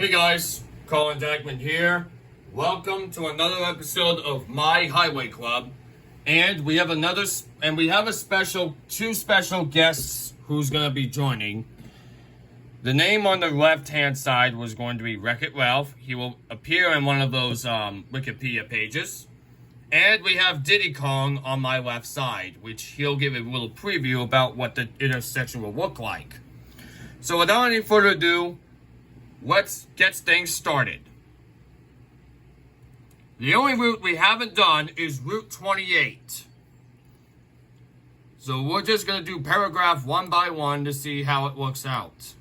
Hey guys, Colin here. Welcome to another episode of My Highway Club, and we have two special guests who's gonna be joining. The name on the left-hand side was going to be Wreck-It Ralph. He will appear in one of those Wikipedia pages. And we have Diddy Kong on my left side, which he'll give a little preview about what the intersection will look like. So without any further ado, let's get things started. The only route we haven't done is Route 28. So we're just going to do paragraph one by one to see how it looks out.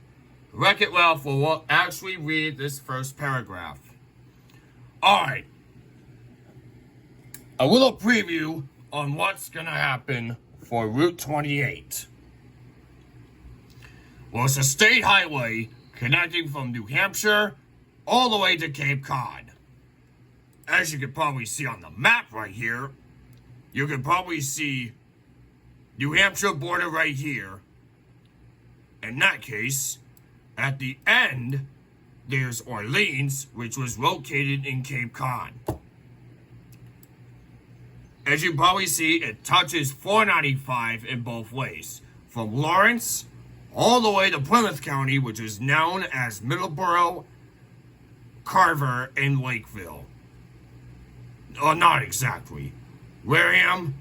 Wreck-It Ralph will actually read this first paragraph. Alright. A little preview on what's going to happen for Route 28. Well, it's a state highway connecting from New Hampshire all the way to Cape Cod. As you can probably see on the map right here, you can probably see New Hampshire border right here. In that case, at the end, there's Orleans, which was located in Cape Cod. As you probably see, it touches 495 in both ways, from Lawrence all the way to Plymouth County, which is known as Middleborough, Carver, and Lakeville. Oh, not exactly. Wareham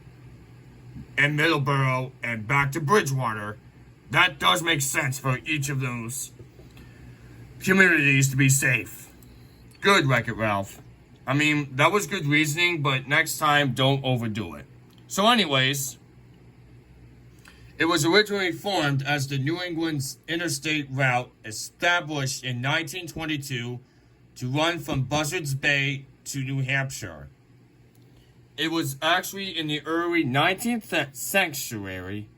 and Middleborough and back to Bridgewater. That does make sense for each of those communities to be safe. Good, Wreck-It Ralph. I mean, that was good reasoning, but next time, don't overdo it. So anyways, it was originally formed as the New England's interstate route established in 1922 to run from Buzzards Bay to New Hampshire. It was actually in the early 19th century.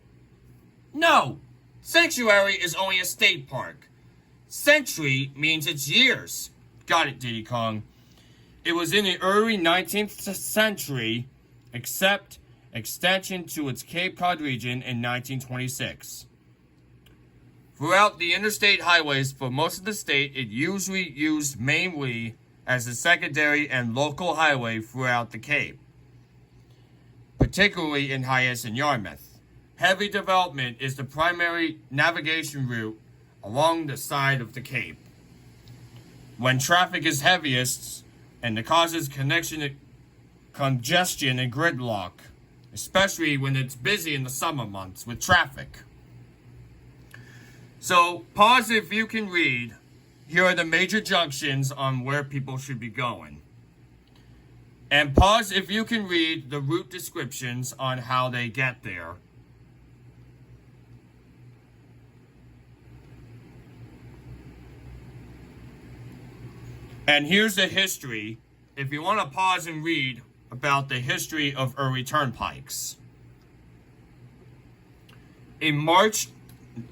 No! Sanctuary is only a state park. Century means it's years. Got it, Diddy Kong. It was in the early 19th century, except extension to its Cape Cod region in 1926. Throughout the interstate highways for most of the state, it usually used mainly as a secondary and local highway throughout the Cape, particularly in Hyannis and Yarmouth. Heavy development is the primary navigation route along the side of the Cape. When traffic is heaviest, and it causes congestion and gridlock, especially when it's busy in the summer months with traffic. So, pause if you can read. Here are the major junctions on where people should be going. And pause if you can read the route descriptions on how they get there. And here's the history, if you want to pause and read about the history of early turnpikes. In March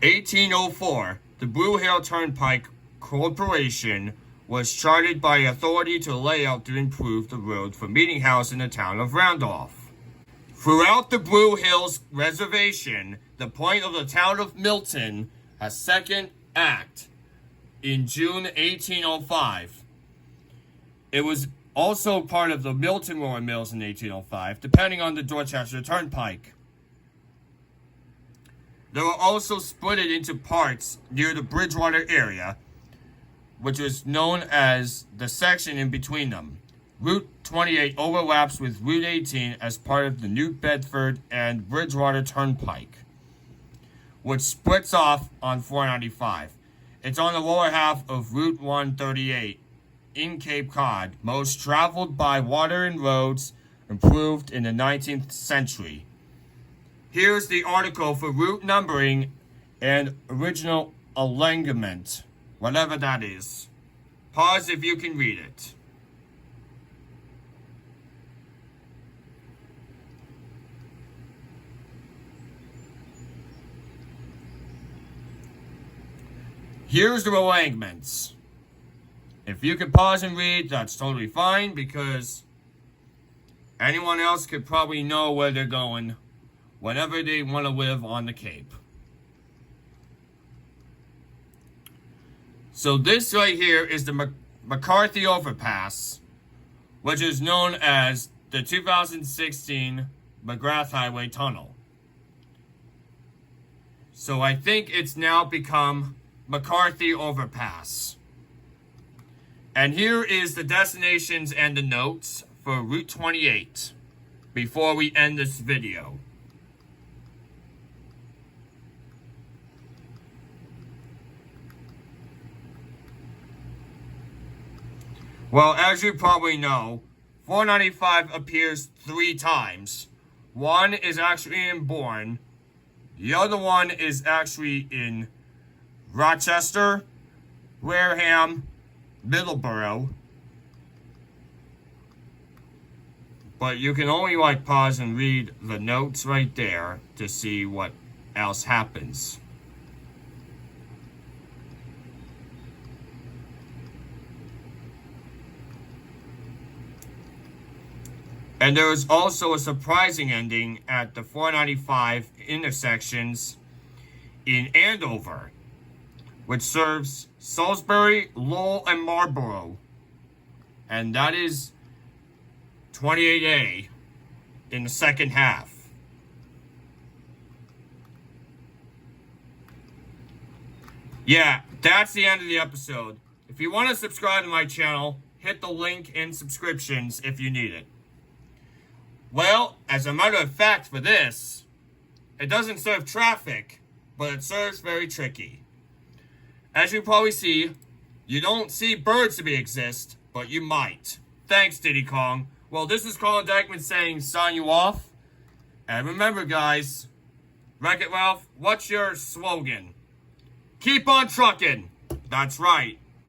1804, the Blue Hill Turnpike Corporation was chartered by authority to lay out to improve the road from Meeting House in the town of Randolph. Throughout the Blue Hills Reservation, the point of the town of Milton, a second act in June 1805. It was also part of the Milton Roller Mills in 1805, depending on the Dorchester Turnpike. They were also split into parts near the Bridgewater area, which is known as the section in between them. Route 28 overlaps with Route 18 as part of the New Bedford and Bridgewater Turnpike, which splits off on 495. It's on the lower half of Route 138. In Cape Cod, most traveled by water and roads improved in the 19th century. Here's the article for route numbering and original alignment, whatever that is. Pause if you can read it. Here's the alignments. If you can pause and read, that's totally fine, because anyone else could probably know where they're going whenever they want to live on the Cape. So this right here is the McCarthy Overpass, which is known as the 2016 McGrath Highway Tunnel. So I think it's now become McCarthy Overpass. And here is the destinations and the notes for Route 28 before we end this video. Well, as you probably know, 495 appears 3 times. One is actually in Bourne. The other one is actually in Rochester, Wareham, Middleborough. But you can only pause and read the notes right there to see what else happens. And there is also a surprising ending at the 495 intersections in Andover, which serves Salisbury, Lowell, and Marlborough. And that is 28A in the second half. Yeah, that's the end of the episode. If you want to subscribe to my channel, hit the link in subscriptions if you need it. Well, as a matter of fact for this, it doesn't serve traffic, but it serves very tricky. As you probably see, you don't see birds to be exist, but you might. Thanks, Diddy Kong. Well, this is Colin Dykeman saying sign you off. And remember, guys, Wreck-It Ralph, what's your slogan? Keep on trucking. That's right.